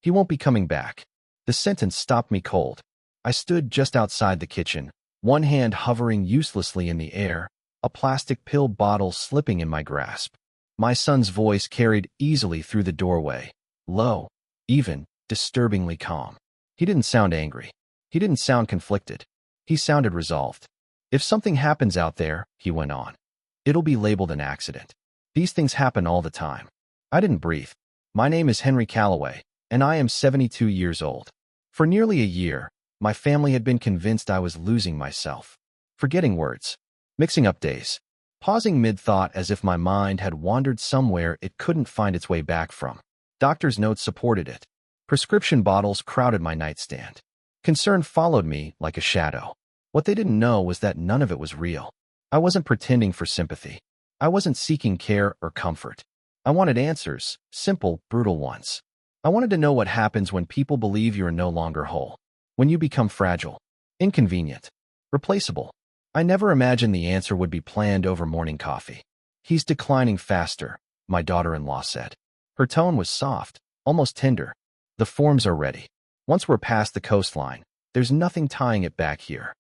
He won't be coming back. The sentence stopped me cold. I stood just outside the kitchen, one hand hovering uselessly in the air, a plastic pill bottle slipping in my grasp. My son's voice carried easily through the doorway, low, even, disturbingly calm. He didn't sound angry. He didn't sound conflicted. He sounded resolved. If something happens out there, he went on, it'll be labeled an accident. These things happen all the time. I didn't breathe. My name is Henry Calloway, and I am 72 years old. For nearly a year, my family had been convinced I was losing myself, forgetting words, mixing up days, pausing mid-thought as if my mind had wandered somewhere it couldn't find its way back from. Doctor's notes supported it. Prescription bottles crowded my nightstand. Concern followed me like a shadow. What they didn't know was that none of it was real. I wasn't pretending for sympathy. I wasn't seeking care or comfort. I wanted answers, simple, brutal ones. I wanted to know what happens when people believe you are no longer whole, when you become fragile, inconvenient, replaceable. I never imagined the answer would be planned over morning coffee. He's declining faster, my daughter-in-law said. Her tone was soft, almost tender. The forms are ready. Once we're past the coastline, there's nothing tying it back here.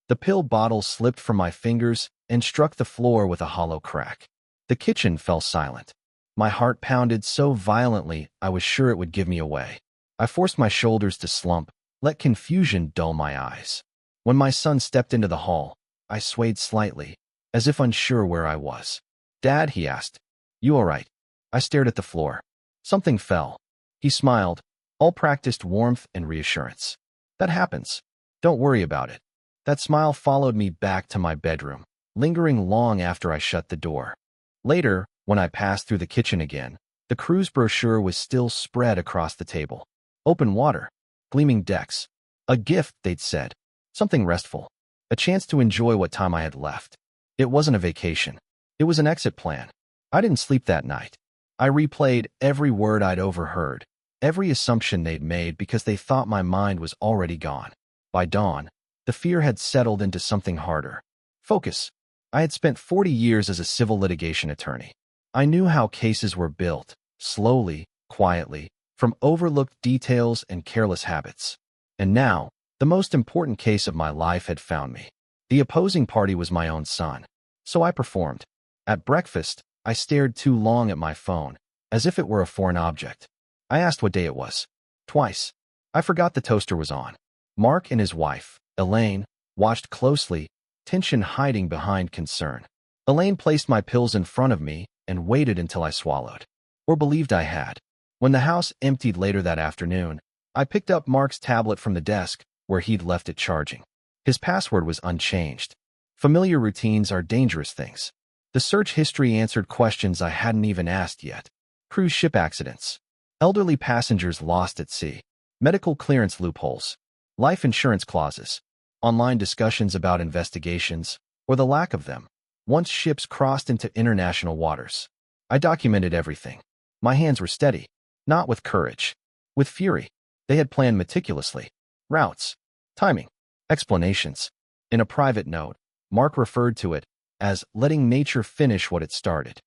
The pill bottle slipped from my fingers and struck the floor with a hollow crack. The kitchen fell silent. My heart pounded so violently I was sure it would give me away. I forced my shoulders to slump, let confusion dull my eyes. When my son stepped into the hall, I swayed slightly, as if unsure where I was. "Dad," he asked, "you all right?" I stared at the floor. Something fell. He smiled, all practiced warmth and reassurance. "That happens. Don't worry about it." That smile followed me back to my bedroom, lingering long after I shut the door. Later, when I passed through the kitchen again, the cruise brochure was still spread across the table. Open water, gleaming decks. A gift, they'd said. Something restful. A chance to enjoy what time I had left. It wasn't a vacation. It was an exit plan. I didn't sleep that night. I replayed every word I'd overheard, every assumption they'd made because they thought my mind was already gone. By dawn, the fear had settled into something harder. Focus. I had spent 40 years as a civil litigation attorney. I knew how cases were built, slowly, quietly, from overlooked details and careless habits. And now, the most important case of my life had found me. The opposing party was my own son. So I performed. At breakfast, I stared too long at my phone, as if it were a foreign object. I asked what day it was. Twice. I forgot the toaster was on. Mark and his wife, Elaine, watched closely, tension hiding behind concern. Elaine placed my pills in front of me and waited until I swallowed. Or believed I had. When the house emptied later that afternoon, I picked up Mark's tablet from the desk where he'd left it charging. His password was unchanged. Familiar routines are dangerous things. The search history answered questions I hadn't even asked yet. Cruise ship accidents. Elderly passengers lost at sea. Medical clearance loopholes. Life insurance clauses. Online discussions about investigations, or the lack of them, once ships crossed into international waters. I documented everything. My hands were steady, not with courage, with fury. They had planned meticulously. Routes, timing, explanations. In a private note, Mark referred to it as letting nature finish what it started.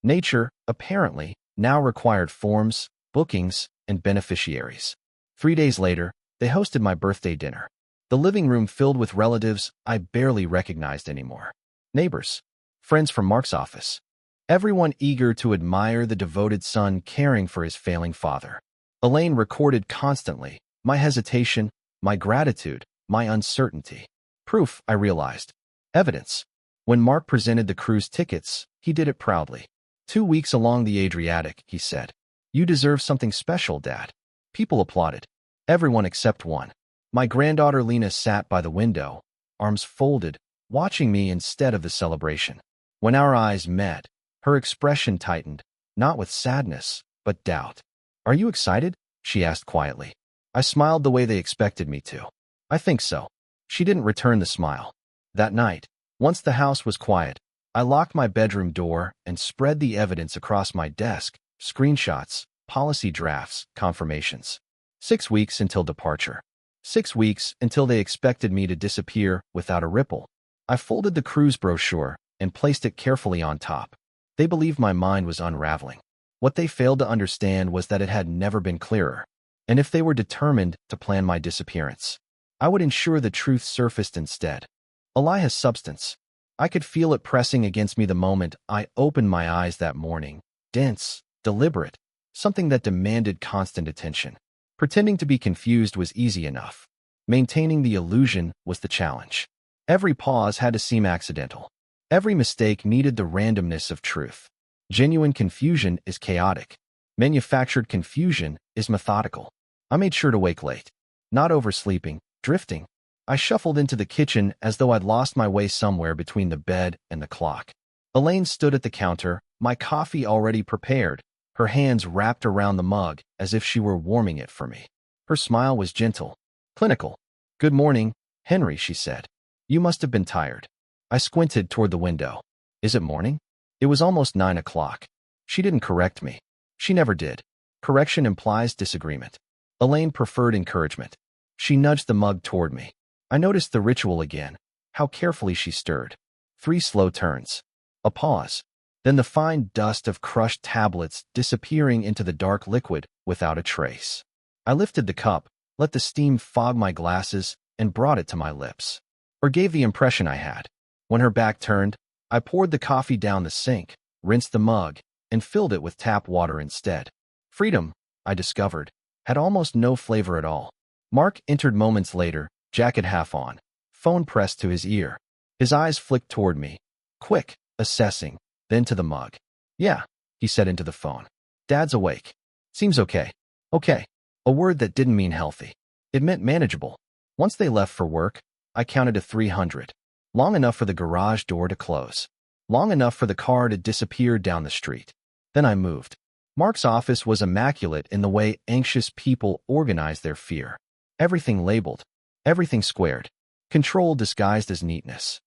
Nature, apparently, now required forms, bookings, and beneficiaries. 3 days later, they hosted my birthday dinner. The living room filled with relatives I barely recognized anymore. Neighbors, friends from Mark's office. Everyone eager to admire the devoted son caring for his failing father. Elaine recorded constantly, my hesitation, my gratitude, my uncertainty. Proof, I realized. Evidence. When Mark presented the cruise tickets, he did it proudly. 2 weeks along the Adriatic, he said. "You deserve something special, Dad." People applauded. Everyone except one. My granddaughter Lena sat by the window, arms folded, watching me instead of the celebration. When our eyes met, her expression tightened, not with sadness, but doubt. "Are you excited?" she asked quietly. I smiled the way they expected me to. "I think so." She didn't return the smile. That night, once the house was quiet, I locked my bedroom door and spread the evidence across my desk, screenshots, policy drafts, confirmations. 6 weeks until departure. 6 weeks until they expected me to disappear without a ripple. I folded the cruise brochure and placed it carefully on top. They believed my mind was unraveling. What they failed to understand was that it had never been clearer. And if they were determined to plan my disappearance, I would ensure the truth surfaced instead. A lie has substance. I could feel it pressing against me the moment I opened my eyes that morning. Dense, deliberate, something that demanded constant attention. Pretending to be confused was easy enough. Maintaining the illusion was the challenge. Every pause had to seem accidental. Every mistake needed the randomness of truth. Genuine confusion is chaotic. Manufactured confusion is methodical. I made sure to wake late. Not oversleeping, drifting. I shuffled into the kitchen as though I'd lost my way somewhere between the bed and the clock. Elaine stood at the counter, my coffee already prepared, her hands wrapped around the mug as if she were warming it for me. Her smile was gentle, clinical. "Good morning, Henry," she said. "You must have been tired." I squinted toward the window. "Is it morning?" It was almost 9 o'clock. She didn't correct me. She never did. Correction implies disagreement. Elaine preferred encouragement. She nudged the mug toward me. I noticed the ritual again, how carefully she stirred. 3 slow turns. A pause. Then the fine dust of crushed tablets disappearing into the dark liquid without a trace. I lifted the cup, let the steam fog my glasses, and brought it to my lips. Or gave the impression I had. When her back turned, I poured the coffee down the sink, rinsed the mug, and filled it with tap water instead. Freedom, I discovered, had almost no flavor at all. Mark entered moments later, jacket half on, phone pressed to his ear. His eyes flicked toward me, quick, assessing, then to the mug. "Yeah," he said into the phone. "Dad's awake. Seems okay." Okay. A word that didn't mean healthy. It meant manageable. Once they left for work, I counted to 300. Long enough for the garage door to close. Long enough for the car to disappear down the street. Then I moved. Mark's office was immaculate in the way anxious people organize their fear. Everything labeled. Everything squared. Control disguised as neatness.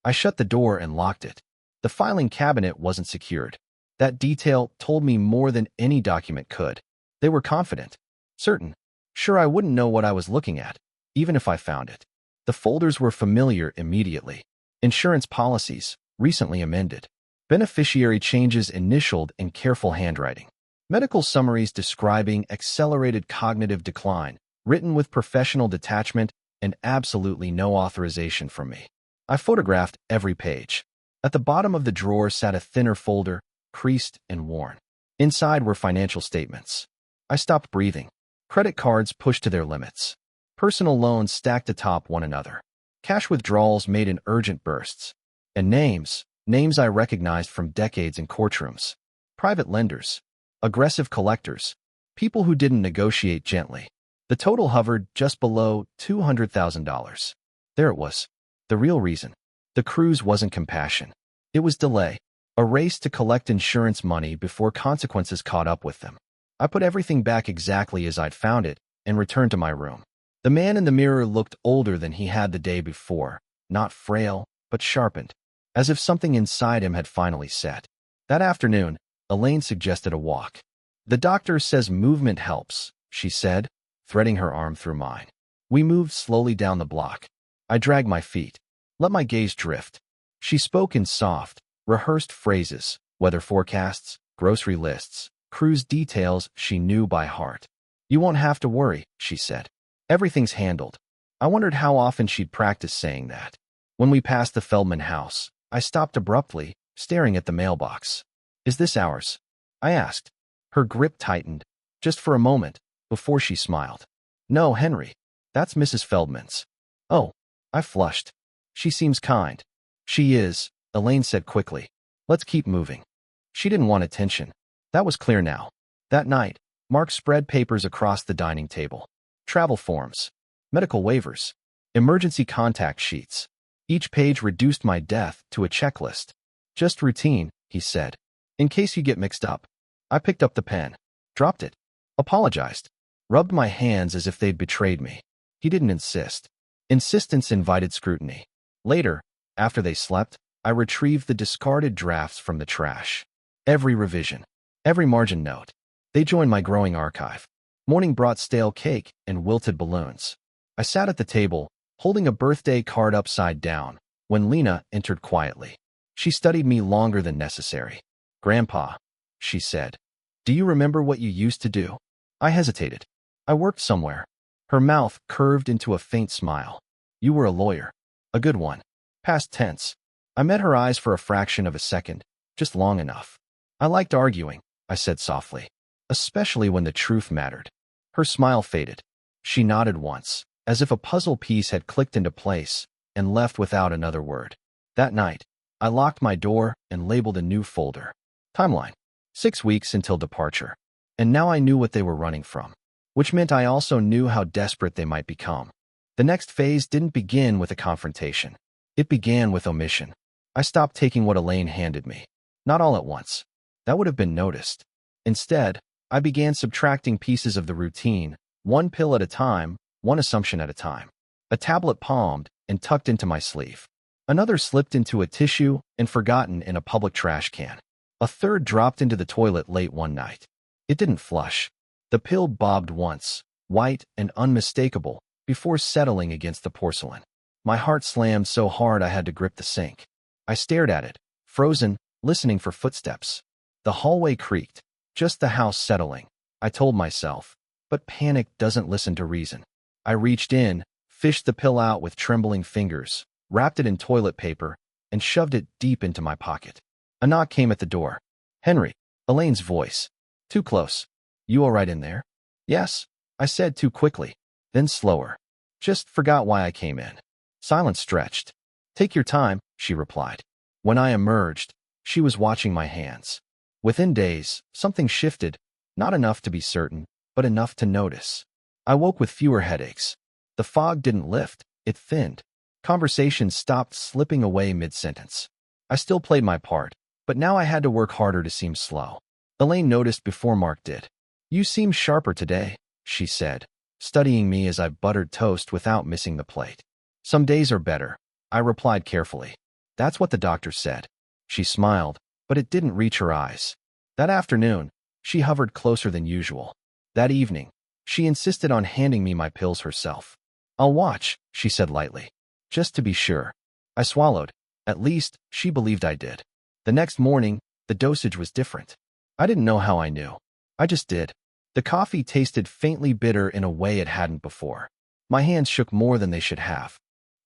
I shut the door and locked it. The filing cabinet wasn't secured. That detail told me more than any document could. They were confident. Certain. Sure, I wouldn't know what I was looking at, even if I found it. The folders were familiar immediately. Insurance policies, recently amended. Beneficiary changes initialed in careful handwriting. Medical summaries describing accelerated cognitive decline, written with professional detachment and absolutely no authorization from me. I photographed every page. At the bottom of the drawer sat a thinner folder, creased and worn. Inside were financial statements. I stopped breathing. Credit cards pushed to their limits. Personal loans stacked atop one another. Cash withdrawals made in urgent bursts. And names I recognized from decades in courtrooms. Private lenders. Aggressive collectors. People who didn't negotiate gently. The total hovered just below $200,000. There it was. The real reason. The cruise wasn't compassion. It was delay. A race to collect insurance money before consequences caught up with them. I put everything back exactly as I'd found it and returned to my room. The man in the mirror looked older than he had the day before, not frail, but sharpened, as if something inside him had finally set. That afternoon, Elaine suggested a walk. "The doctor says movement helps," she said, threading her arm through mine. We moved slowly down the block. I dragged my feet, let my gaze drift. She spoke in soft, rehearsed phrases, weather forecasts, grocery lists, cruise details she knew by heart. "You won't have to worry," she said. "Everything's handled." I wondered how often she'd practice saying that. When we passed the Feldman house, I stopped abruptly, staring at the mailbox. "Is this ours?" I asked. Her grip tightened, just for a moment, before she smiled. "No, Henry. That's Mrs. Feldman's." "Oh." I flushed. "She seems kind." "She is," Elaine said quickly. "Let's keep moving." She didn't want attention. That was clear now. That night, Mark spread papers across the dining table. Travel forms, medical waivers, emergency contact sheets. Each page reduced my death to a checklist. "Just routine," he said. "In case you get mixed up." I picked up the pen, dropped it, apologized, rubbed my hands as if they'd betrayed me. He didn't insist. Insistence invited scrutiny. Later, after they slept, I retrieved the discarded drafts from the trash. Every revision, every margin note. They joined my growing archive. Morning brought stale cake and wilted balloons. I sat at the table, holding a birthday card upside down, when Lena entered quietly. She studied me longer than necessary. "Grandpa," she said, "do you remember what you used to do?" I hesitated. I worked somewhere. Her mouth curved into a faint smile. You were a lawyer. A good one. Past tense. I met her eyes for a fraction of a second, just long enough. I liked arguing, I said softly, especially when the truth mattered. Her smile faded. She nodded once, as if a puzzle piece had clicked into place, and left without another word. That night, I locked my door and labeled a new folder. Timeline. 6 weeks until departure. And now I knew what they were running from, which meant I also knew how desperate they might become. The next phase didn't begin with a confrontation. It began with omission. I stopped taking what Elaine handed me. Not all at once. That would have been noticed. Instead, I began subtracting pieces of the routine, one pill at a time, one assumption at a time. A tablet palmed and tucked into my sleeve. Another slipped into a tissue and forgotten in a public trash can. A third dropped into the toilet late one night. It didn't flush. The pill bobbed once, white and unmistakable, before settling against the porcelain. My heart slammed so hard I had to grip the sink. I stared at it, frozen, listening for footsteps. The hallway creaked, just the house settling, I told myself, but panic doesn't listen to reason. I reached in, fished the pill out with trembling fingers, wrapped it in toilet paper, and shoved it deep into my pocket. A knock came at the door. Henry, Elaine's voice. Too close. You all right in there? Yes, I said too quickly, then slower. Just forgot why I came in. Silence stretched. Take your time, she replied. When I emerged, she was watching my hands. Within days, something shifted, not enough to be certain, but enough to notice. I woke with fewer headaches. The fog didn't lift, it thinned. Conversations stopped slipping away mid-sentence. I still played my part, but now I had to work harder to seem slow. Elaine noticed before Mark did. You seem sharper today, she said, studying me as I buttered toast without missing the plate. Some days are better, I replied carefully. That's what the doctor said. She smiled, but it didn't reach her eyes. That afternoon, she hovered closer than usual. That evening, she insisted on handing me my pills herself. I'll watch, she said lightly. Just to be sure. I swallowed. At least, she believed I did. The next morning, the dosage was different. I didn't know how I knew. I just did. The coffee tasted faintly bitter in a way it hadn't before. My hands shook more than they should have.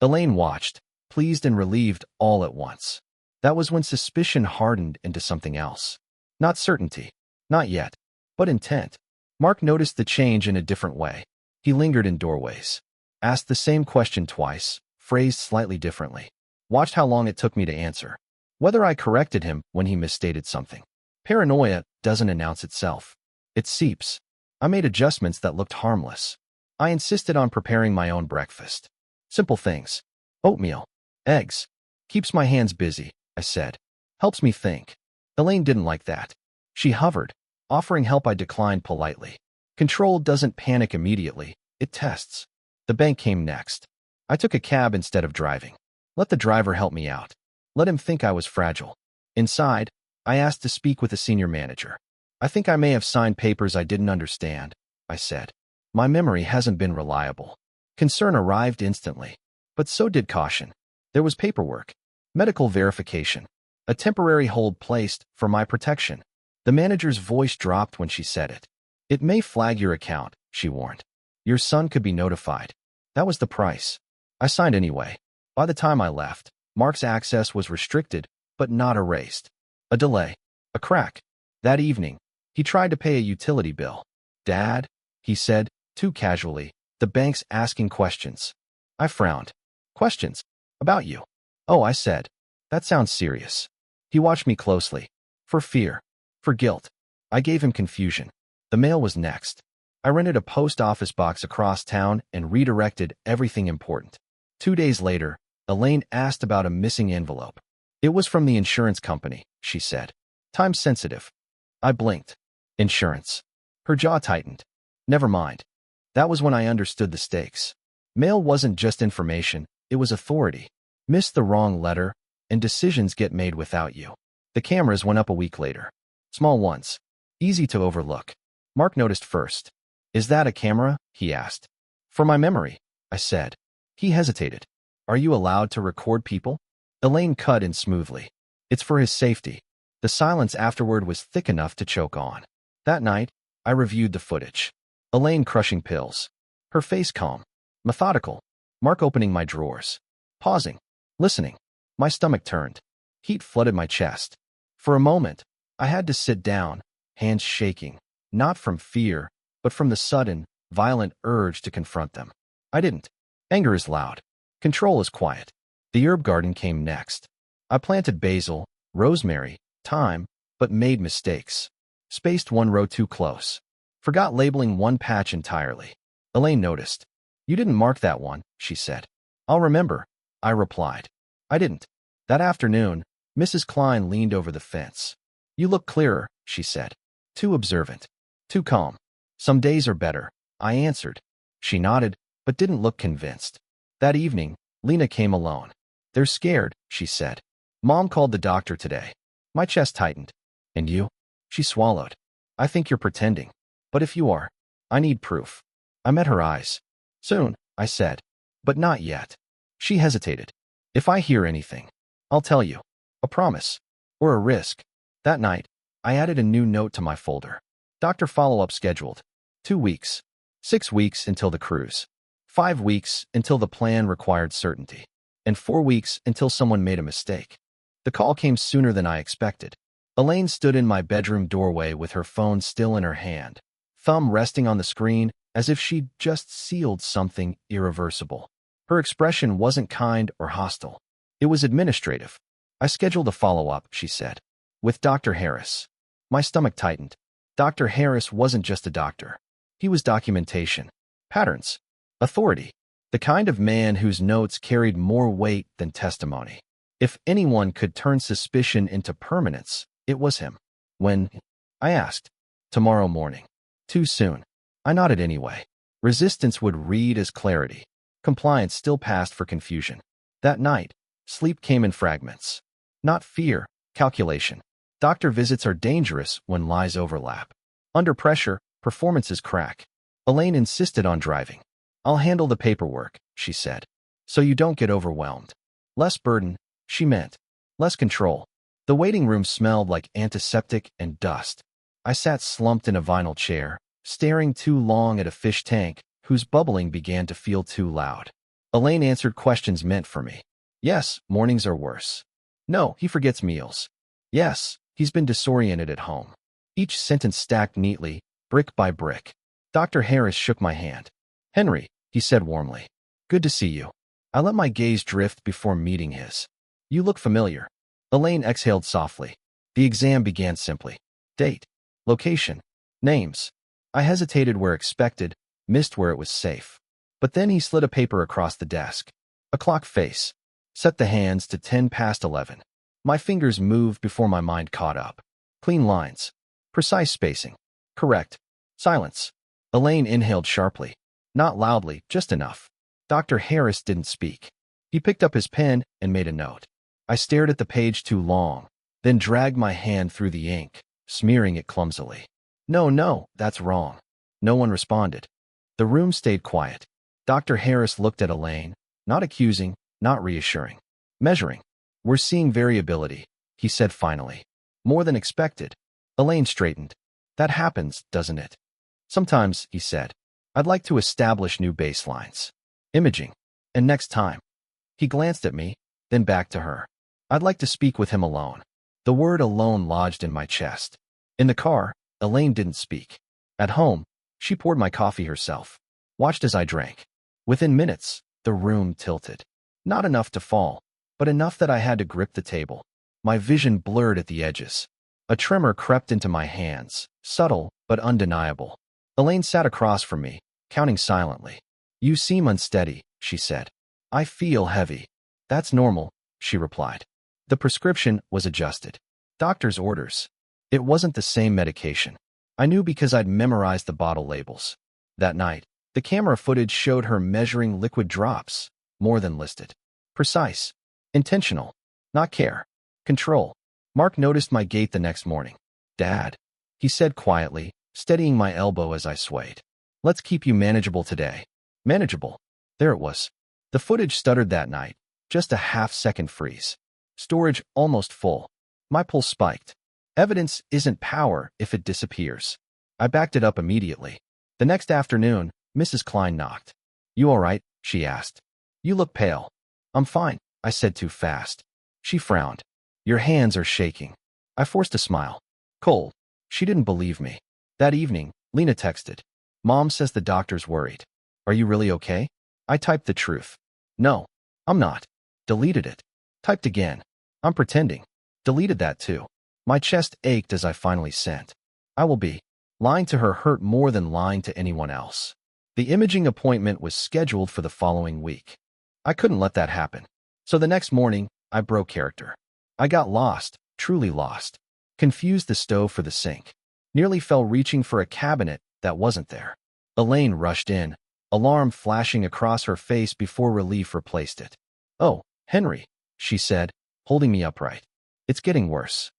Elaine watched, pleased and relieved all at once. That was when suspicion hardened into something else. Not certainty. Not yet. But intent. Mark noticed the change in a different way. He lingered in doorways. Asked the same question twice, phrased slightly differently. Watched how long it took me to answer. Whether I corrected him when he misstated something. Paranoia doesn't announce itself. It seeps. I made adjustments that looked harmless. I insisted on preparing my own breakfast. Simple things. Oatmeal. Eggs. Keeps my hands busy, I said. Helps me think. Elaine didn't like that. She hovered. Offering help I declined politely. Control doesn't panic immediately. It tests. The bank came next. I took a cab instead of driving. Let the driver help me out. Let him think I was fragile. Inside, I asked to speak with a senior manager. I think I may have signed papers I didn't understand, I said. My memory hasn't been reliable. Concern arrived instantly. But so did caution. There was paperwork. Medical verification. A temporary hold placed for my protection. The manager's voice dropped when she said it. It may flag your account, she warned. Your son could be notified. That was the price. I signed anyway. By the time I left, Mark's access was restricted, but not erased. A delay. A crack. That evening, he tried to pay a utility bill. Dad, he said, too casually, the bank's asking questions. I frowned. Questions? About you. Oh, I said. That sounds serious. He watched me closely. For fear. For guilt. I gave him confusion. The mail was next. I rented a post office box across town and redirected everything important. 2 days later, Elaine asked about a missing envelope. It was from the insurance company, she said. Time sensitive. I blinked. Insurance. Her jaw tightened. Never mind. That was when I understood the stakes. Mail wasn't just information, it was authority. Miss the wrong letter, and decisions get made without you. The cameras went up a week later. Small ones. Easy to overlook. Mark noticed first. Is that a camera? He asked. For my memory, I said. He hesitated. Are you allowed to record people? Elaine cut in smoothly. It's for his safety. The silence afterward was thick enough to choke on. That night, I reviewed the footage. Elaine crushing pills. Her face calm. Methodical. Mark opening my drawers. Pausing. Listening. My stomach turned. Heat flooded my chest. For a moment, I had to sit down, hands shaking, not from fear, but from the sudden, violent urge to confront them. I didn't. Anger is loud. Control is quiet. The herb garden came next. I planted basil, rosemary, thyme, but made mistakes. Spaced one row too close. Forgot labeling one patch entirely. Elaine noticed. You didn't mark that one, she said. I'll remember, I replied. I didn't. That afternoon, Mrs. Klein leaned over the fence. You look clearer, she said. Too observant. Too calm. Some days are better, I answered. She nodded, but didn't look convinced. That evening, Lena came alone. They're scared, she said. Mom called the doctor today. My chest tightened. And you? She swallowed. I think you're pretending. But if you are, I need proof. I met her eyes. Soon, I said. But not yet. She hesitated. If I hear anything, I'll tell you. A promise. Or a risk. That night, I added a new note to my folder. Doctor follow-up scheduled. 2 weeks. 6 weeks until the cruise. 5 weeks until the plan required certainty. And 4 weeks until someone made a mistake. The call came sooner than I expected. Elaine stood in my bedroom doorway with her phone still in her hand, thumb resting on the screen as if she'd just sealed something irreversible. Her expression wasn't kind or hostile. It was administrative. I scheduled a follow-up, she said. With Dr. Harris. My stomach tightened. Dr. Harris wasn't just a doctor. He was documentation, patterns, authority, the kind of man whose notes carried more weight than testimony. If anyone could turn suspicion into permanence, it was him. When? I asked. Tomorrow morning. Too soon. I nodded anyway. Resistance would read as clarity. Compliance still passed for confusion. That night, sleep came in fragments. Not fear, calculation. Doctor visits are dangerous when lies overlap. Under pressure, performances crack. Elaine insisted on driving. I'll handle the paperwork, she said. So you don't get overwhelmed. Less burden, she meant. Less control. The waiting room smelled like antiseptic and dust. I sat slumped in a vinyl chair, staring too long at a fish tank whose bubbling began to feel too loud. Elaine answered questions meant for me. Yes, mornings are worse. No, he forgets meals. Yes, he's been disoriented at home. Each sentence stacked neatly, brick by brick. Dr. Harris shook my hand. Henry, he said warmly. Good to see you. I let my gaze drift before meeting his. You look familiar. Elaine exhaled softly. The exam began simply. Date. Location. Names. I hesitated where expected, missed where it was safe. But then he slid a paper across the desk. A clock face. Set the hands to 10 past 11. My fingers moved before my mind caught up. Clean lines. Precise spacing. Correct. Silence. Elaine inhaled sharply. Not loudly, just enough. Dr. Harris didn't speak. He picked up his pen and made a note. I stared at the page too long, then dragged my hand through the ink, smearing it clumsily. No, that's wrong. No one responded. The room stayed quiet. Dr. Harris looked at Elaine, not accusing, not reassuring. Measuring. We're seeing variability, he said finally. More than expected. Elaine straightened. That happens, doesn't it? Sometimes, he said. I'd like to establish new baselines. Imaging. And next time. He glanced at me, then back to her. I'd like to speak with him alone. The word alone lodged in my chest. In the car, Elaine didn't speak. At home, she poured my coffee herself. Watched as I drank. Within minutes, the room tilted. Not enough to fall, but enough that I had to grip the table. My vision blurred at the edges. A tremor crept into my hands, subtle but undeniable. Elaine sat across from me, counting silently. You seem unsteady, she said. I feel heavy. That's normal, she replied. The prescription was adjusted. Doctor's orders. It wasn't the same medication. I knew because I'd memorized the bottle labels. That night, the camera footage showed her measuring liquid drops, more than listed. Precise. Intentional. Not care. Control. Mark noticed my gait the next morning. Dad, he said quietly, steadying my elbow as I swayed. Let's keep you manageable today. Manageable. There it was. The footage stuttered that night, just a half-second freeze. Storage almost full. My pulse spiked. Evidence isn't power if it disappears. I backed it up immediately. The next afternoon, Mrs. Klein knocked. "You all right?" she asked. "You look pale." "I'm fine," I said too fast. She frowned. "Your hands are shaking." I forced a smile. "Cold." She didn't believe me. That evening, Lena texted. "Mom says the doctor's worried. Are you really okay?" I typed the truth. "No, I'm not." Deleted it. Typed again. "I'm pretending." Deleted that too. My chest ached as I finally sent. "I will be." Lying to her hurt more than lying to anyone else. The imaging appointment was scheduled for the following week. I couldn't let that happen. So the next morning, I broke character. I got lost, truly lost. Confused the stove for the sink. Nearly fell reaching for a cabinet that wasn't there. Elaine rushed in, alarm flashing across her face before relief replaced it. "Oh, Henry," she said, holding me upright. "It's getting worse."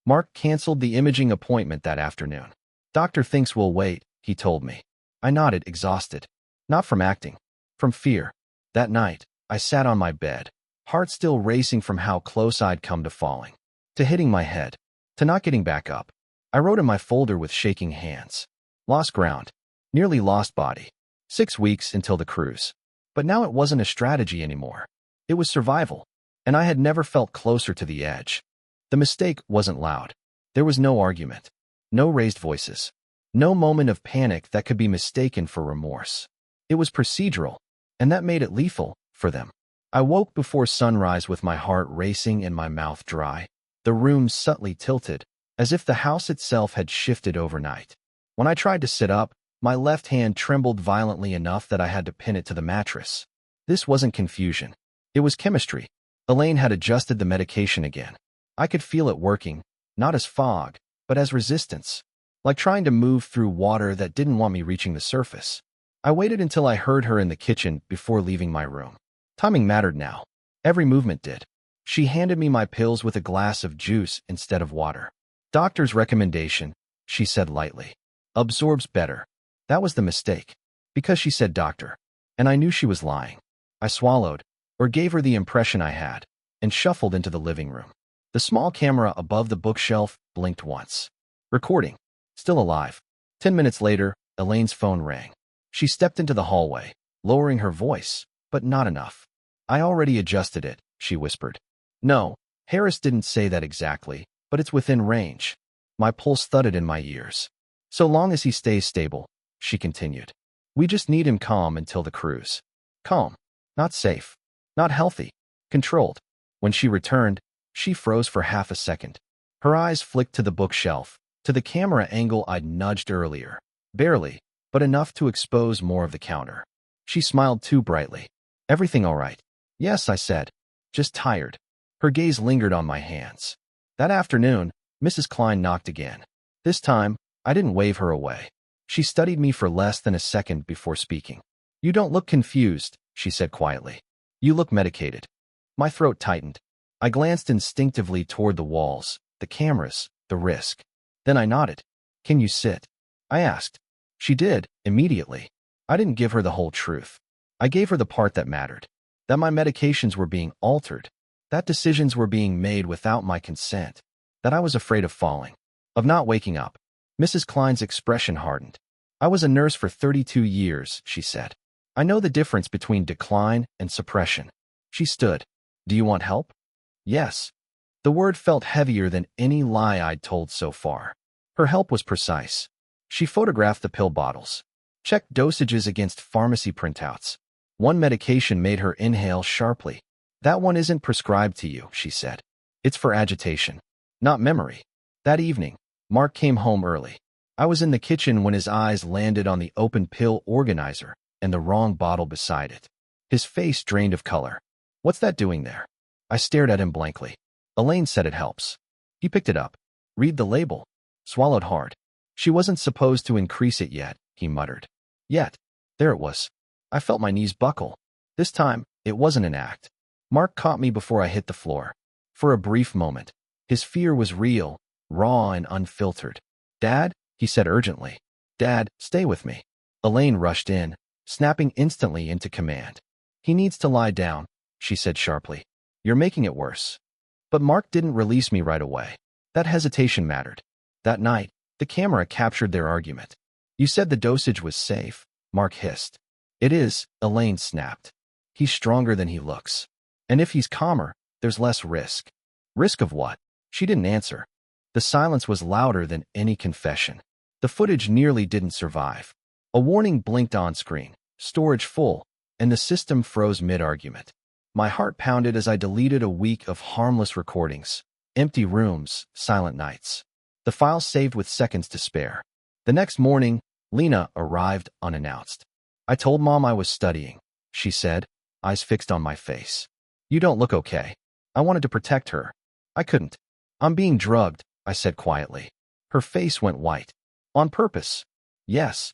Mark canceled the imaging appointment that afternoon. "Doctor thinks we'll wait," he told me. I nodded, exhausted. Not from acting, from fear. That night, I sat on my bed, heart still racing from how close I'd come to falling, to hitting my head, to not getting back up. I wrote in my folder with shaking hands. Lost ground. Nearly lost body. 6 weeks until the cruise. But now it wasn't a strategy anymore. It was survival, and I had never felt closer to the edge. The mistake wasn't loud. There was no argument. No raised voices. No moment of panic that could be mistaken for remorse. It was procedural, and that made it lethal for them. I woke before sunrise with my heart racing and my mouth dry. The room subtly tilted, as if the house itself had shifted overnight. When I tried to sit up, my left hand trembled violently enough that I had to pin it to the mattress. This wasn't confusion. It was chemistry. Elaine had adjusted the medication again. I could feel it working, not as fog, but as resistance, like trying to move through water that didn't want me reaching the surface. I waited until I heard her in the kitchen before leaving my room. Timing mattered now. Every movement did. She handed me my pills with a glass of juice instead of water. "Doctor's recommendation," she said lightly. "Absorbs better." That was the mistake. Because she said doctor, and I knew she was lying. I swallowed, or gave her the impression I had, and shuffled into the living room. The small camera above the bookshelf blinked once. Recording. Still alive. 10 minutes later, Elaine's phone rang. She stepped into the hallway, lowering her voice, but not enough. "I already adjusted it," she whispered. "No, Harris didn't say that exactly, but it's within range." My pulse thudded in my ears. "So long as he stays stable," she continued. "We just need him calm until the cruise." Calm. Not safe. Not healthy. Controlled. When she returned, she froze for half a second. Her eyes flicked to the bookshelf, to the camera angle I'd nudged earlier. Barely, but enough to expose more of the counter. She smiled too brightly. "Everything all right?" "Yes," I said. "Just tired." Her gaze lingered on my hands. That afternoon, Mrs. Klein knocked again. This time, I didn't wave her away. She studied me for less than a second before speaking. "You don't look confused," she said quietly. "You look medicated." My throat tightened. I glanced instinctively toward the walls, the cameras, the risk. Then I nodded. "Can you sit?" I asked. She did, immediately. I didn't give her the whole truth. I gave her the part that mattered. That my medications were being altered. That decisions were being made without my consent. That I was afraid of falling. Of not waking up. Mrs. Klein's expression hardened. "I was a nurse for 32 years, she said. "I know the difference between decline and suppression." She stood. "Do you want help?" "Yes." The word felt heavier than any lie I'd told so far. Her help was precise. She photographed the pill bottles. Checked dosages against pharmacy printouts. One medication made her inhale sharply. "That one isn't prescribed to you," she said. "It's for agitation, not memory." That evening, Mark came home early. I was in the kitchen when his eyes landed on the open pill organizer and the wrong bottle beside it. His face drained of color. "What's that doing there?" I stared at him blankly. "Elaine said it helps." He picked it up. "Read the label." Swallowed hard. "She wasn't supposed to increase it yet," he muttered. Yet. There it was. I felt my knees buckle. This time, it wasn't an act. Mark caught me before I hit the floor. For a brief moment, his fear was real, raw and unfiltered. "Dad," he said urgently. "Dad, stay with me." Elaine rushed in, snapping instantly into command. "He needs to lie down," she said sharply. "You're making it worse." But Mark didn't release me right away. That hesitation mattered. That night, the camera captured their argument. You said the dosage was safe, Mark hissed. It is, Elaine snapped. He's stronger than he looks. And if he's calmer, there's less risk. Risk of what? She didn't answer. The silence was louder than any confession. The footage nearly didn't survive. A warning blinked on screen, storage full, and the system froze mid-argument. My heart pounded as I deleted a week of harmless recordings. Empty rooms, silent nights. The file saved with seconds to spare. The next morning, Lena arrived unannounced. I told Mom I was studying, she said, eyes fixed on my face. You don't look okay. I wanted to protect her. I couldn't. I'm being drugged, I said quietly. Her face went white. On purpose. Yes.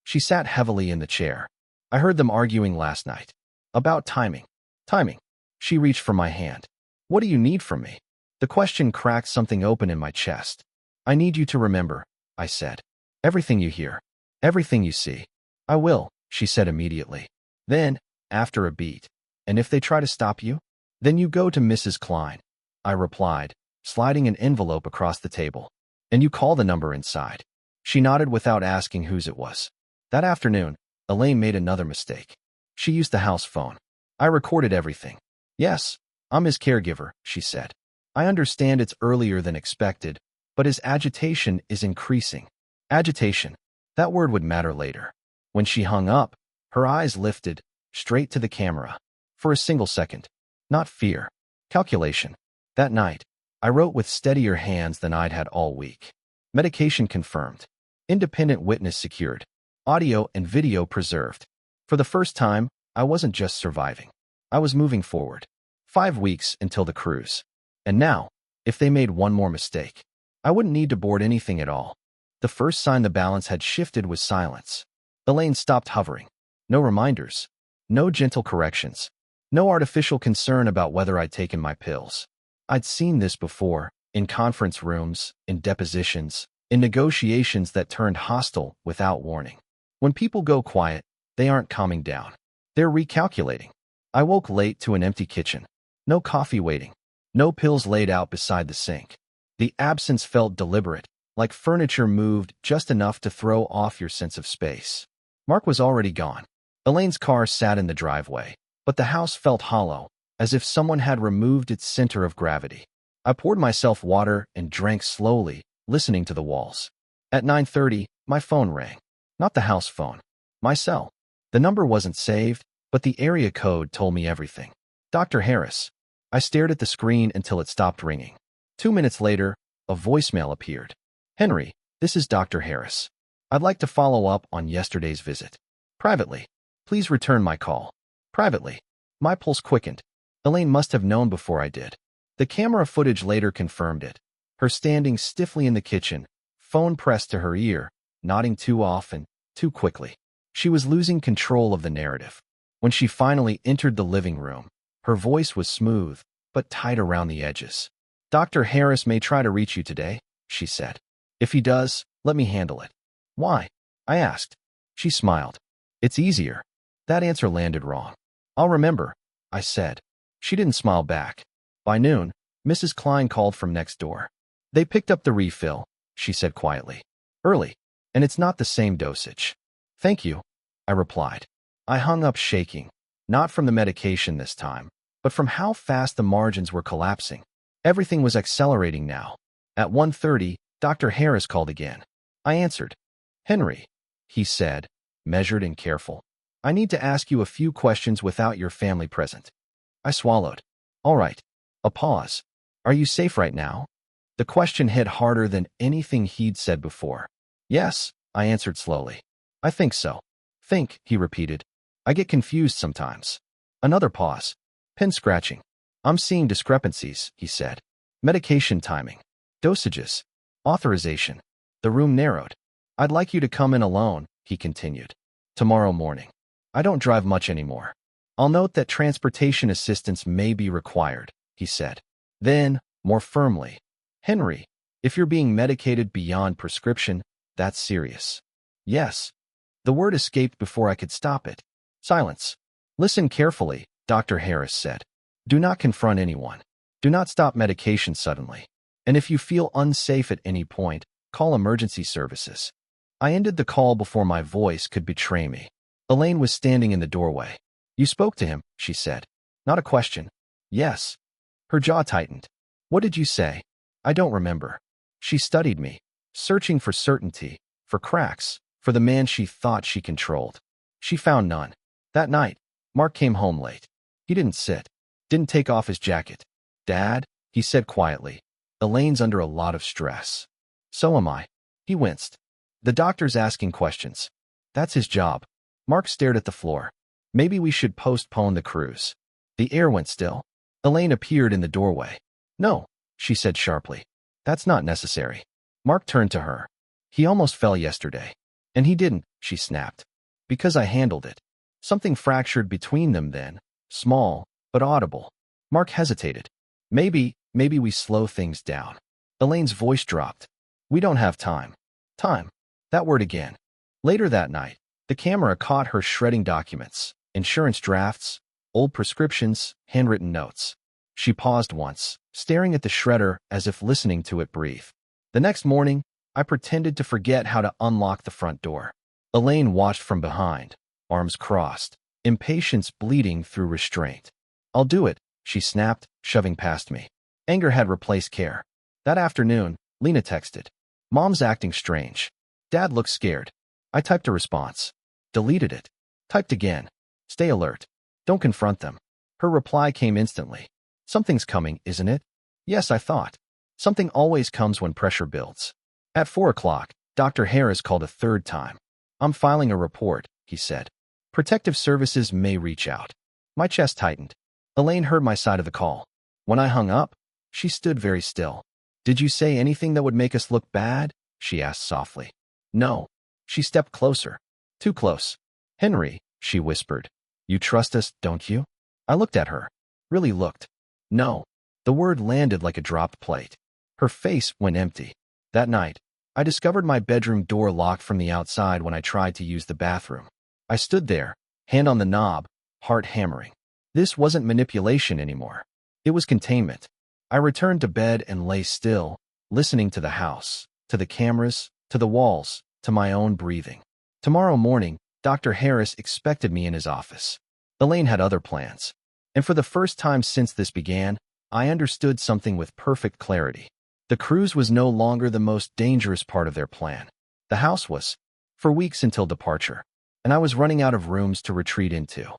She sat heavily in the chair. I heard them arguing last night. About timing. Timing. She reached for my hand. What do you need from me? The question cracked something open in my chest. I need you to remember, I said. Everything you hear. Everything you see. I will, she said immediately. Then, after a beat. And if they try to stop you? Then you go to Mrs. Klein, I replied, sliding an envelope across the table. And you call the number inside. She nodded without asking whose it was. That afternoon, Elaine made another mistake. She used the house phone. I recorded everything. Yes, I'm his caregiver, she said. I understand it's earlier than expected, but his agitation is increasing. Agitation. That word would matter later. When she hung up, her eyes lifted, straight to the camera. For a single second. Not fear. Calculation. That night, I wrote with steadier hands than I'd had all week. Medication confirmed. Independent witness secured. Audio and video preserved. For the first time, I wasn't just surviving. I was moving forward. 5 weeks until the cruise. And now, if they made one more mistake, I wouldn't need to board anything at all. The first sign the balance had shifted was silence. Elaine stopped hovering. No reminders. No gentle corrections. No artificial concern about whether I'd taken my pills. I'd seen this before, in conference rooms, in depositions, in negotiations that turned hostile without warning. When people go quiet, they aren't calming down. They're recalculating. I woke late to an empty kitchen. No coffee waiting. No pills laid out beside the sink. The absence felt deliberate, like furniture moved just enough to throw off your sense of space. Mark was already gone. Elaine's car sat in the driveway, but the house felt hollow, as if someone had removed its center of gravity. I poured myself water and drank slowly, listening to the walls. At 9:30, my phone rang. Not the house phone. My cell. The number wasn't saved, but the area code told me everything. Dr. Harris. I stared at the screen until it stopped ringing. 2 minutes later, a voicemail appeared. Henry, this is Dr. Harris. I'd like to follow up on yesterday's visit. Privately. Please return my call. Privately. My pulse quickened. Elaine must have known before I did. The camera footage later confirmed it. Her standing stiffly in the kitchen, phone pressed to her ear, nodding too often, too quickly. She was losing control of the narrative. When she finally entered the living room, her voice was smooth, but tight around the edges. Dr. Harris may try to reach you today, she said. If he does, let me handle it. Why? I asked. She smiled. It's easier. That answer landed wrong. I'll remember, I said. She didn't smile back. By noon, Mrs. Klein called from next door. They picked up the refill, she said quietly. Early, and it's not the same dosage. Thank you, I replied. I hung up shaking, not from the medication this time, but from how fast the margins were collapsing. Everything was accelerating now. At 1:30, Dr. Harris called again. I answered. Henry, he said, measured and careful. I need to ask you a few questions without your family present. I swallowed. All right. A pause. Are you safe right now? The question hit harder than anything he'd said before. Yes, I answered slowly. I think so. Think, he repeated. I get confused sometimes. Another pause. Pen scratching. I'm seeing discrepancies, he said. Medication timing. Dosages. Authorization. The room narrowed. I'd like you to come in alone, he continued. Tomorrow morning. I don't drive much anymore. I'll note that transportation assistance may be required, he said. Then, more firmly, Henry, if you're being medicated beyond prescription, that's serious. Yes. The word escaped before I could stop it. Silence. Listen carefully, Dr. Harris said. Do not confront anyone. Do not stop medication suddenly. And if you feel unsafe at any point, call emergency services. I ended the call before my voice could betray me. Elaine was standing in the doorway. You spoke to him, she said. Not a question. Yes. Her jaw tightened. What did you say? I don't remember. She studied me, searching for certainty, for cracks, for the man she thought she controlled. She found none. That night, Mark came home late. He didn't sit, didn't take off his jacket. Dad, he said quietly, Elaine's under a lot of stress. So am I. He winced. The doctor's asking questions. That's his job. Mark stared at the floor. Maybe we should postpone the cruise. The air went still. Elaine appeared in the doorway. No, she said sharply. That's not necessary. Mark turned to her. He almost fell yesterday. And he didn't, she snapped. Because I handled it. Something fractured between them then, small, but audible. Mark hesitated. Maybe we slow things down. Elaine's voice dropped. We don't have time. Time. That word again. Later that night, the camera caught her shredding documents, insurance drafts, old prescriptions, handwritten notes. She paused once, staring at the shredder as if listening to it breathe. The next morning, I pretended to forget how to unlock the front door. Elaine watched from behind, arms crossed, impatience bleeding through restraint. I'll do it, she snapped, shoving past me. Anger had replaced care. That afternoon, Lena texted. Mom's acting strange. Dad looks scared. I typed a response. Deleted it. Typed again. Stay alert. Don't confront them. Her reply came instantly. Something's coming, isn't it? Yes, I thought. Something always comes when pressure builds. At 4 o'clock, Dr. Harris called a third time. I'm filing a report, he said. Protective services may reach out. My chest tightened. Elaine heard my side of the call. When I hung up, she stood very still. Did you say anything that would make us look bad? She asked softly. No. She stepped closer. Too close. Henry, she whispered. You trust us, don't you? I looked at her. Really looked. No. The word landed like a dropped plate. Her face went empty. That night, I discovered my bedroom door locked from the outside when I tried to use the bathroom. I stood there, hand on the knob, heart hammering. This wasn't manipulation anymore. It was containment. I returned to bed and lay still, listening to the house, to the cameras, to the walls, to my own breathing. Tomorrow morning, Dr. Harris expected me in his office. Elaine had other plans. And for the first time since this began, I understood something with perfect clarity. The cruise was no longer the most dangerous part of their plan. The house was, for weeks until departure, and I was running out of rooms to retreat into.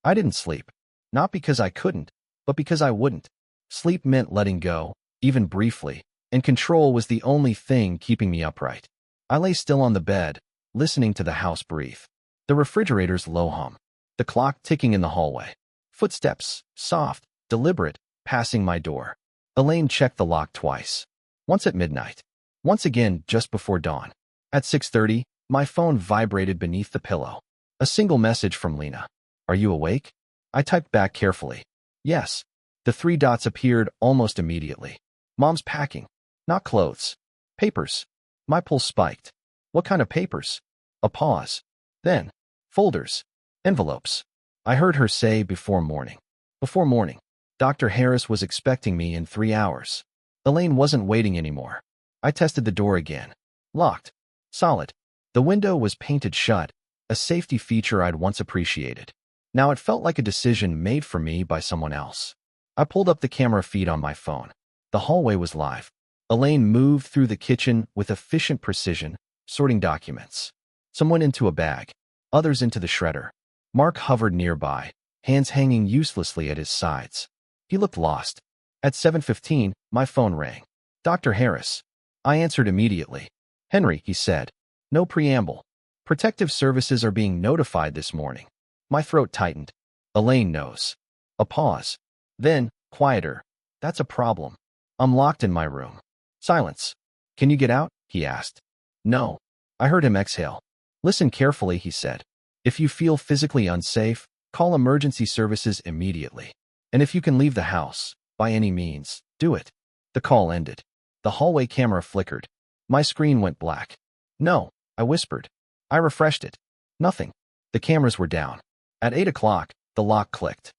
I didn't sleep, not because I couldn't, but because I wouldn't. Sleep meant letting go, even briefly, and control was the only thing keeping me upright. I lay still on the bed, listening to the house breathe. The refrigerator's low hum. The clock ticking in the hallway. Footsteps, soft, deliberate, passing my door. Elaine checked the lock twice. Once at midnight. Once again just before dawn. At 6:30, my phone vibrated beneath the pillow. A single message from Lena. Are you awake? I typed back carefully. Yes. The 3 dots appeared almost immediately. Mom's packing. Not clothes. Papers. My pulse spiked. What kind of papers? A pause. Then, folders. Envelopes. I heard her say before morning. Before morning. Dr. Harris was expecting me in 3 hours. Elaine wasn't waiting anymore. I tested the door again. Locked. Solid. The window was painted shut, a safety feature I'd once appreciated. Now it felt like a decision made for me by someone else. I pulled up the camera feed on my phone. The hallway was live. Elaine moved through the kitchen with efficient precision, sorting documents. Some went into a bag, others into the shredder. Mark hovered nearby, hands hanging uselessly at his sides. He looked lost. At 7:15, my phone rang. Dr. Harris. I answered immediately. Henry, he said. No preamble. Protective services are being notified this morning. My throat tightened. Elaine knows. A pause. Then, quieter. That's a problem. I'm locked in my room. Silence. Can you get out? He asked. No. I heard him exhale. Listen carefully, he said. If you feel physically unsafe, call emergency services immediately. And if you can leave the house, by any means, do it. The call ended. The hallway camera flickered. My screen went black. No, I whispered. I refreshed it. Nothing. The cameras were down. At 8 o'clock, the lock clicked.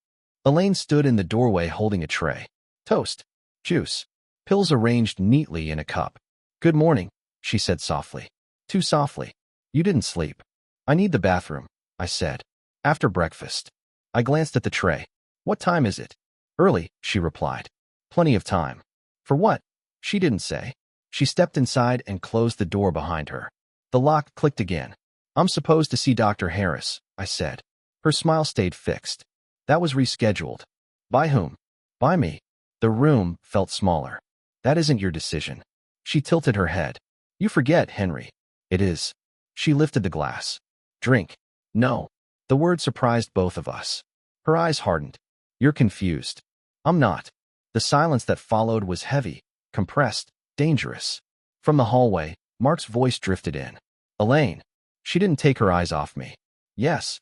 Elaine stood in the doorway holding a tray. Toast. Juice. Pills arranged neatly in a cup. Good morning, she said softly. Too softly. You didn't sleep. I need the bathroom, I said. After breakfast. I glanced at the tray. What time is it? Early, she replied. Plenty of time. For what? She didn't say. She stepped inside and closed the door behind her. The lock clicked again. I'm supposed to see Dr. Harris, I said. Her smile stayed fixed. That was rescheduled. By whom? By me. The room felt smaller. That isn't your decision. She tilted her head. You forget, Henry. It is. She lifted the glass. Drink. No. The word surprised both of us. Her eyes hardened. You're confused. I'm not. The silence that followed was heavy, compressed, dangerous. From the hallway, Mark's voice drifted in. Elaine. She didn't take her eyes off me. Yes.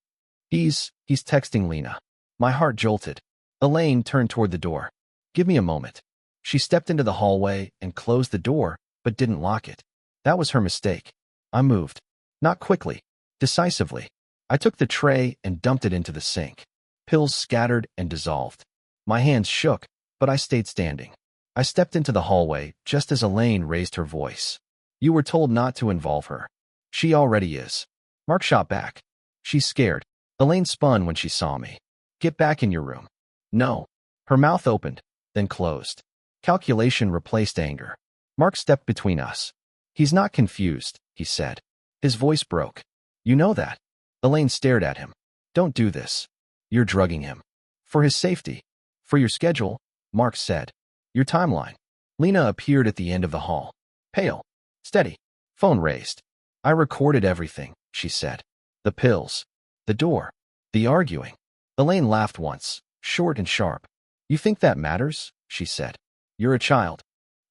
He's texting Lena. My heart jolted. Elaine turned toward the door. Give me a moment. She stepped into the hallway and closed the door, but didn't lock it. That was her mistake. I moved. Not quickly. Decisively. I took the tray and dumped it into the sink. Pills scattered and dissolved. My hands shook, but I stayed standing. I stepped into the hallway just as Elaine raised her voice. You were told not to involve her. She already is. Mark shot back. She's scared. Elaine spun when she saw me. Get back in your room. No. Her mouth opened, then closed. Calculation replaced anger. Mark stepped between us. He's not confused, he said. His voice broke. You know that. Elaine stared at him. Don't do this. You're drugging him. For his safety. For your schedule, Mark said. Your timeline. Lena appeared at the end of the hall. Pale. Steady. Phone raised. I recorded everything, she said. The pills. The door. The arguing. Elaine laughed once, short and sharp. You think that matters? She said. You're a child.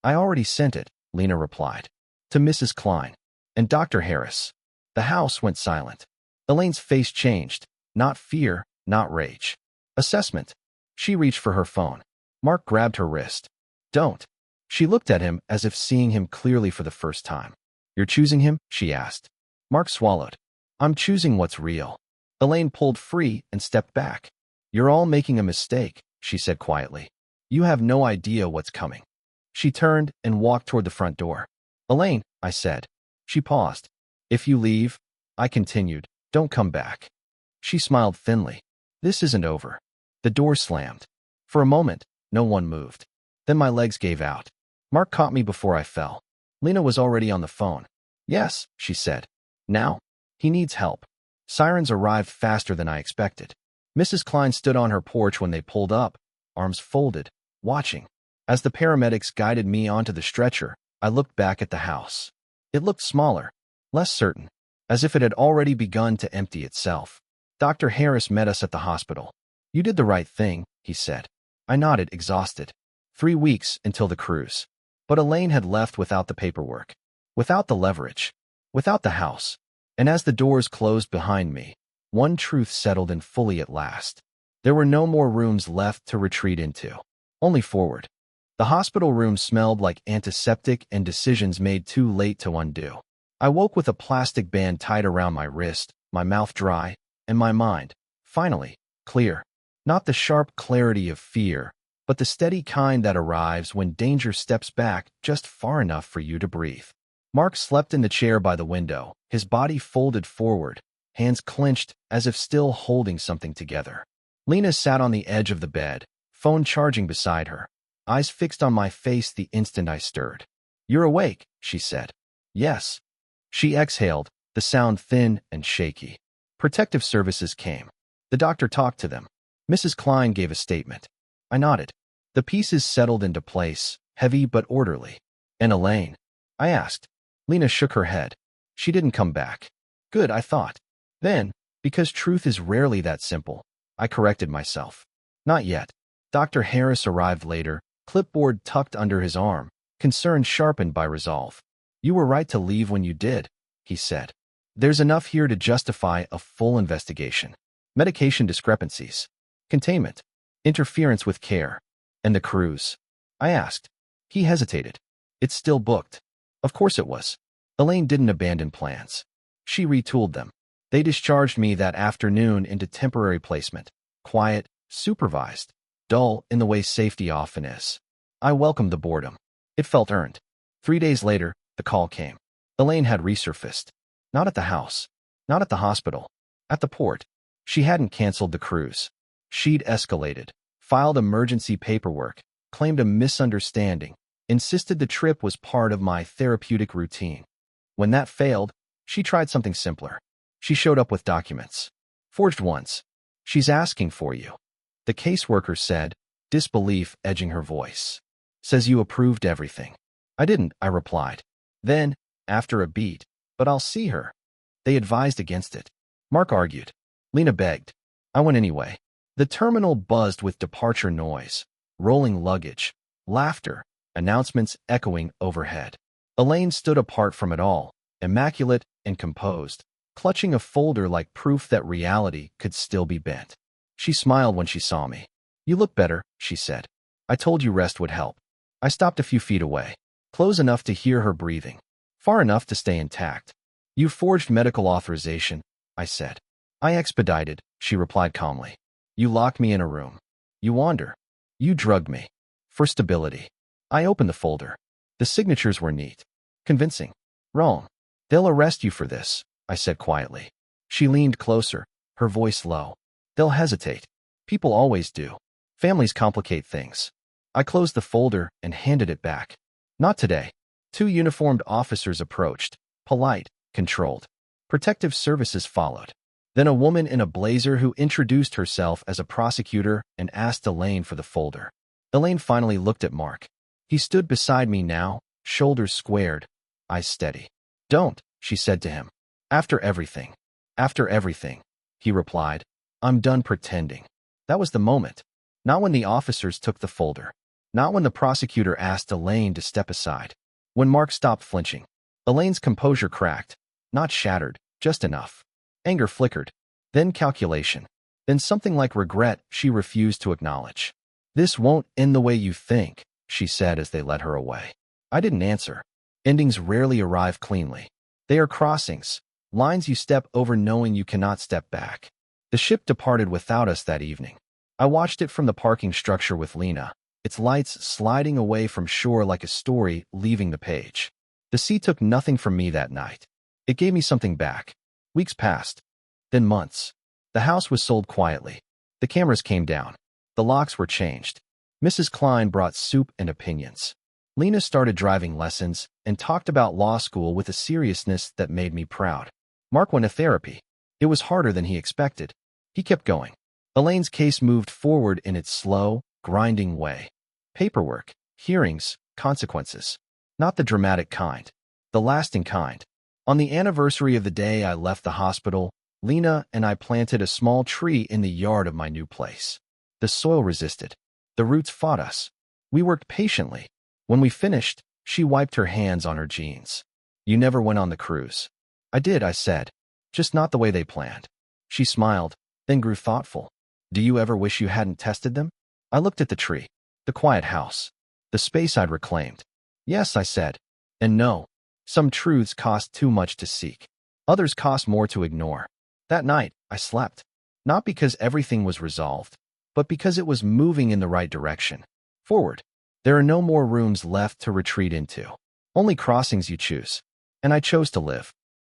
I already sent it, Lena replied. To Mrs. Klein. And Dr. Harris. The house went silent. Elaine's face changed. Not fear, not rage. Assessment. She reached for her phone. Mark grabbed her wrist. Don't. She looked at him as if seeing him clearly for the first time. You're choosing him? She asked. Mark swallowed. I'm choosing what's real. Elaine pulled free and stepped back. You're all making a mistake, she said quietly. You have no idea what's coming. She turned and walked toward the front door. Elaine, I said. She paused. If you leave, I continued, don't come back. She smiled thinly. This isn't over. The door slammed. For a moment, no one moved. Then my legs gave out. Mark caught me before I fell. Lena was already on the phone. Yes, she said. Now? He needs help. Sirens arrived faster than I expected. Mrs. Klein stood on her porch when they pulled up, arms folded, watching. As the paramedics guided me onto the stretcher, I looked back at the house. It looked smaller, less certain, as if it had already begun to empty itself. Dr. Harris met us at the hospital. You did the right thing, he said. I nodded, exhausted. 3 weeks until the cruise. But Elaine had left without the paperwork, without the leverage, without the house. And as the doors closed behind me, one truth settled in fully at last. There were no more rooms left to retreat into, only forward. The hospital room smelled like antiseptic and decisions made too late to undo. I woke with a plastic band tied around my wrist, my mouth dry, and my mind, finally, clear. Not the sharp clarity of fear, but the steady kind that arrives when danger steps back just far enough for you to breathe. Mark slept in the chair by the window, his body folded forward, hands clenched as if still holding something together. Lena sat on the edge of the bed, phone charging beside her, eyes fixed on my face the instant I stirred. You're awake, she said. Yes. She exhaled, the sound thin and shaky. Protective services came. The doctor talked to them. Mrs. Klein gave a statement. I nodded. The pieces settled into place, heavy but orderly. And Elaine? I asked. Lena shook her head. She didn't come back. Good, I thought. Then, because truth is rarely that simple, I corrected myself. Not yet. Dr. Harris arrived later, clipboard tucked under his arm, concern sharpened by resolve. You were right to leave when you did, he said. There's enough here to justify a full investigation. Medication discrepancies. Containment. Interference with care. And the cruise? I asked. He hesitated. It's still booked. Of course it was. Elaine didn't abandon plans. She retooled them. They discharged me that afternoon into temporary placement. Quiet, supervised, dull in the way safety often is. I welcomed the boredom. It felt earned. 3 days later, the call came. Elaine had resurfaced. Not at the house. Not at the hospital. At the port. She hadn't canceled the cruise. She'd escalated, filed emergency paperwork, claimed a misunderstanding, insisted the trip was part of my therapeutic routine. When that failed, she tried something simpler. She showed up with documents. Forged ones. She's asking for you. The caseworker said, disbelief edging her voice. Says you approved everything. I didn't, I replied. Then, after a beat, but I'll see her. They advised against it. Mark argued. Lena begged. I went anyway. The terminal buzzed with departure noise, rolling luggage, laughter, announcements echoing overhead. Elaine stood apart from it all, immaculate and composed, clutching a folder like proof that reality could still be bent. She smiled when she saw me. You look better, she said. I told you rest would help. I stopped a few feet away, close enough to hear her breathing, far enough to stay intact. You forged medical authorization, I said. I expedited, she replied calmly. You locked me in a room. You wander. You drugged me. For stability. I opened the folder. The signatures were neat. Convincing. Wrong. They'll arrest you for this, I said quietly. She leaned closer, her voice low. They'll hesitate. People always do. Families complicate things. I closed the folder and handed it back. Not today. Two uniformed officers approached, polite, controlled. Protective services followed. Then a woman in a blazer who introduced herself as a prosecutor and asked Elaine for the folder. Elaine finally looked at Mark. He stood beside me now, shoulders squared, eyes steady. Don't, she said to him. After everything, he replied. I'm done pretending. That was the moment. Not when the officers took the folder. Not when the prosecutor asked Elaine to step aside. When Mark stopped flinching. Elaine's composure cracked. Not shattered, just enough. Anger flickered. Then calculation. Then something like regret she refused to acknowledge. This won't end the way you think, she said as they led her away. I didn't answer. Endings rarely arrive cleanly. They are crossings, lines you step over knowing you cannot step back. The ship departed without us that evening. I watched it from the parking structure with Lena, its lights sliding away from shore like a story leaving the page. The sea took nothing from me that night. It gave me something back. Weeks passed. Then months. The house was sold quietly. The cameras came down. The locks were changed. Mrs. Klein brought soup and opinions. Lena started driving lessons and talked about law school with a seriousness that made me proud. Mark went to therapy. It was harder than he expected. He kept going. Elaine's case moved forward in its slow, grinding way. Paperwork, hearings, consequences. Not the dramatic kind. The lasting kind. On the anniversary of the day I left the hospital, Lena and I planted a small tree in the yard of my new place. The soil resisted. The roots fought us. We worked patiently. When we finished, she wiped her hands on her jeans. You never went on the cruise. I did, I said. Just not the way they planned. She smiled, then grew thoughtful. Do you ever wish you hadn't tested them? I looked at the tree, the quiet house, the space I'd reclaimed. Yes, I said. And no. Some truths cost too much to seek. Others cost more to ignore. That night, I slept. Not because everything was resolved, but because it was moving in the right direction. Forward. There are no more rooms left to retreat into. Only crossings you choose. And I chose to live.